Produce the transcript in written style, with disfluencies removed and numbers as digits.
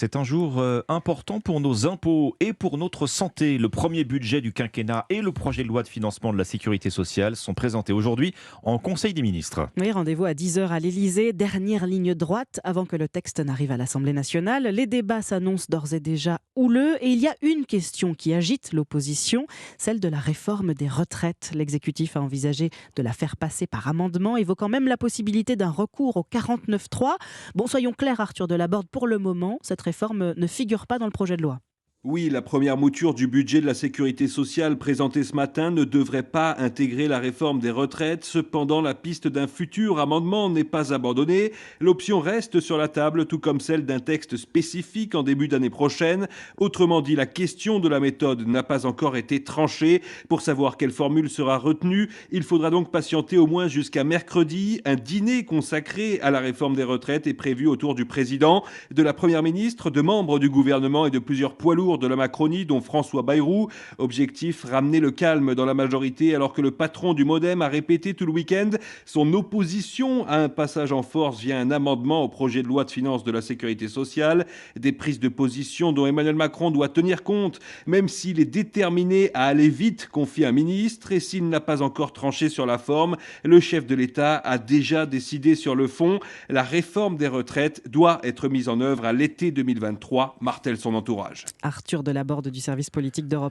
C'est un jour important pour nos impôts et pour notre santé. Le premier budget du quinquennat et le projet de loi de financement de la sécurité sociale sont présentés aujourd'hui en Conseil des ministres. Oui, rendez-vous à 10 heures à l'Elysée, dernière ligne droite avant que le texte n'arrive à l'Assemblée nationale. Les débats s'annoncent d'ores et déjà houleux et il y a une question qui agite l'opposition, celle de la réforme des retraites. L'exécutif a envisagé de la faire passer par amendement, évoquant même la possibilité d'un recours au 49.3. Bon, soyons clairs, Arthur Delaborde, pour le moment, cette réforme ne figure pas dans le projet de loi. Oui, la première mouture du budget de la sécurité sociale présentée ce matin ne devrait pas intégrer la réforme des retraites. Cependant, la piste d'un futur amendement n'est pas abandonnée. L'option reste sur la table, tout comme celle d'un texte spécifique en début d'année prochaine. Autrement dit, la question de la méthode n'a pas encore été tranchée. Pour savoir quelle formule sera retenue, il faudra donc patienter au moins jusqu'à mercredi. Un dîner consacré à la réforme des retraites est prévu autour du président, de la première ministre, de membres du gouvernement et de plusieurs poids lourds de la Macronie, dont François Bayrou. Objectif, ramener le calme dans la majorité, alors que le patron du Modem a répété tout le week-end son opposition à un passage en force via un amendement au projet de loi de finances de la sécurité sociale. Des prises de position dont Emmanuel Macron doit tenir compte, même s'il est déterminé à aller vite, confie un ministre, et s'il n'a pas encore tranché sur la forme, le chef de l'État a déjà décidé sur le fond. La réforme des retraites doit être mise en œuvre à l'été 2023, martèle son entourage. Arthur Delaborde du service politique d'Europe